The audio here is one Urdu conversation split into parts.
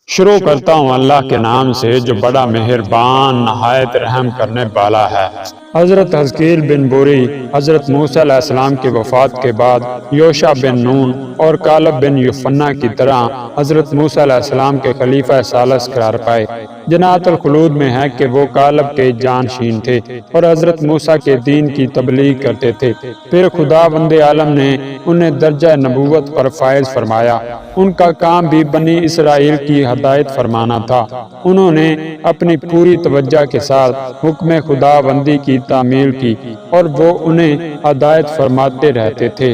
شروع کرتا ہوں اللہ کے نام سے جو بڑا مہربان نہایت رحم کرنے والا ہے۔ حضرت حزقیل بن بوری حضرت موسیٰ علیہ السلام کی وفات کے بعد یوشع بن نون اور کالب بن یفنہ کی طرح حضرت موسیٰ علیہ السلام کے خلیفہ ثالث قرار پائے۔ جنات الخلود میں ہے کہ وہ کالب کے جانشین تھے اور حضرت موسیٰ کے دین کی تبلیغ کرتے تھے۔ پھر خداوند عالم نے انہیں درجہ نبوت پر فائز فرمایا۔ ان کا کام بھی بنی اسرائیل کی ہدایت فرمانا تھا۔ انہوں نے اپنی پوری توجہ کے ساتھ حکم خداوندی کی تعمیل کی اور وہ انہیں ہدایت فرماتے رہتے تھے۔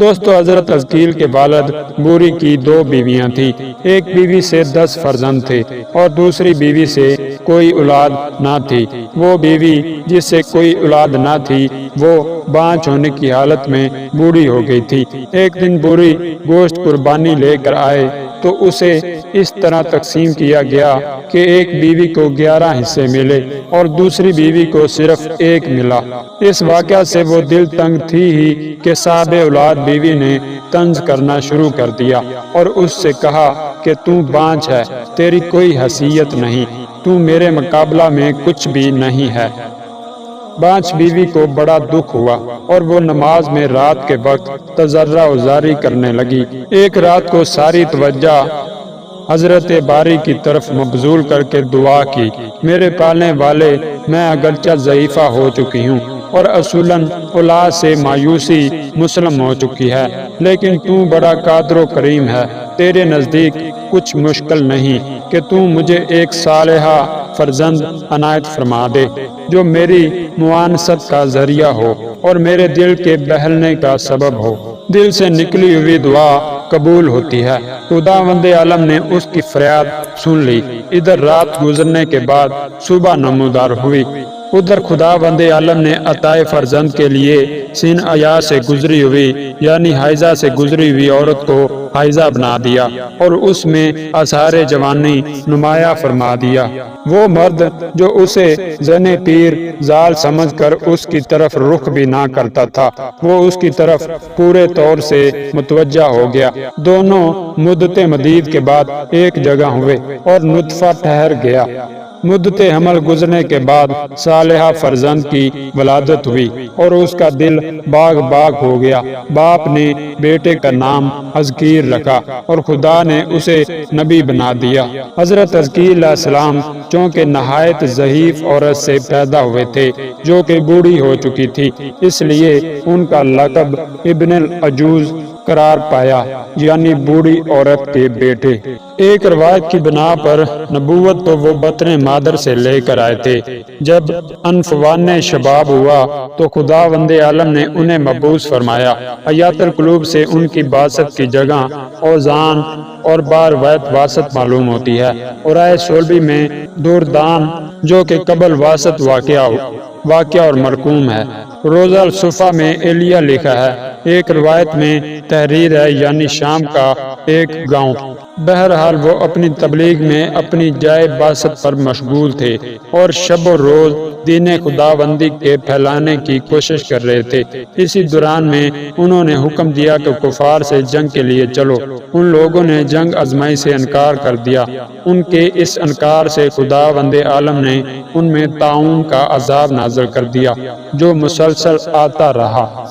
دوستو، حضرت حزقیل کے والد بوری کی 2 بیویاں تھیں۔ ایک بیوی سے 10 فرزند تھے اور دوسری بیوی سے کوئی اولاد نہ تھی۔ وہ بیوی جس سے کوئی اولاد نہ تھی وہ بانجھ ہونے کی حالت میں بوڑھی ہو گئی تھی۔ ایک دن بوری گوشت قربانی لے کر آئے تو اسے اس طرح تقسیم کیا گیا کہ ایک بیوی کو 11 حصے ملے اور دوسری بیوی کو صرف 1 ملا۔ اس واقعہ سے وہ دل تنگ تھی ہی کہ صاحب اولاد بیوی نے طنز کرنا شروع کر دیا اور اس سے کہا کہ تو بانجھ ہے، تیری کوئی حیثیت نہیں، تو میرے مقابلہ میں کچھ بھی نہیں ہے۔ بانجھ بیوی کو بڑا دکھ ہوا اور وہ نماز میں رات کے وقت تضرع و زاری کرنے لگی۔ ایک رات کو ساری توجہ حضرت باری کی طرف مبذول کر کے دعا کی، میرے پالنے والے، میں اگرچہ ضعیفہ ہو چکی ہوں اور اصولاً اولاد سے مایوسی مسلم ہو چکی ہے، لیکن تو بڑا قادر و کریم ہے۔ تیرے نزدیک کچھ مشکل نہیں کہ تو مجھے ایک صالحہ فرزند عنایت فرما دے جو میری موانست کا ذریعہ ہو اور میرے دل کے بہلنے کا سبب ہو۔ دل سے نکلی ہوئی دعا قبول ہوتی ہے۔ خداوند عالم نے اس کی فریاد سن لی۔ ادھر رات گزرنے کے بعد صبح نمودار ہوئی، ادھر خداوند عالم نے عطائے فرزند کے لیے سن عیا سے گزری ہوئی یعنی حیضہ سے گزری ہوئی عورت کو حائضہ بنا دیا اور اس میں اثار جوانی نمایاں فرما دیا۔ وہ مرد جو اسے زن پیر زال سمجھ کر اس کی طرف رخ بھی نہ کرتا تھا وہ اس کی طرف پورے طور سے متوجہ ہو گیا۔ دونوں مدت مدید کے بعد ایک جگہ ہوئے اور نطفہ ٹھہر گیا۔ مدت حمل گزرنے کے بعد صالحہ فرزند کی ولادت ہوئی اور اس کا دل باغ باغ ہو گیا۔ باپ نے بیٹے کا نام حزقیل رکھا اور خدا نے اسے نبی بنا دیا۔ حضرت حزقیل علیہ السلام چونکہ نہایت ضعیف عورت سے پیدا ہوئے تھے جو کہ بوڑھی ہو چکی تھی، اس لیے ان کا لقب ابن العجوز قرار پایا یعنی بوڑھی عورت کے بیٹے۔ ایک روایت کی بنا پر نبوت تو وہ بطن مادر سے لے کر آئے تھے۔ جب انفوان شباب ہوا تو خداوند عالم نے انہیں مبعوث فرمایا۔ حیات القلوب سے ان کی بعثت کی جگہ اوزان اور بار روایت واسط معلوم ہوتی ہے۔ اورائے سولبی میں دوردان جو کہ قبل واسط واقعہ اور مرقوم ہے۔ روزہ الصفا میں ایلیہ لکھا ہے۔ ایک روایت میں تحریر ہے یعنی شام کا ایک گاؤں۔ بہرحال وہ اپنی تبلیغ میں اپنی جائے بعثت پر مشغول تھے اور شب و روز دین خداوندی کے پھیلانے کی کوشش کر رہے تھے۔ اسی دوران میں انہوں نے حکم دیا کہ کفار سے جنگ کے لیے چلو۔ ان لوگوں نے جنگ آزمائی سے انکار کر دیا۔ ان کے اس انکار سے خداوند عالم نے ان میں طاعون کا عذاب نازل کر دیا جو مسلسل آتا رہا۔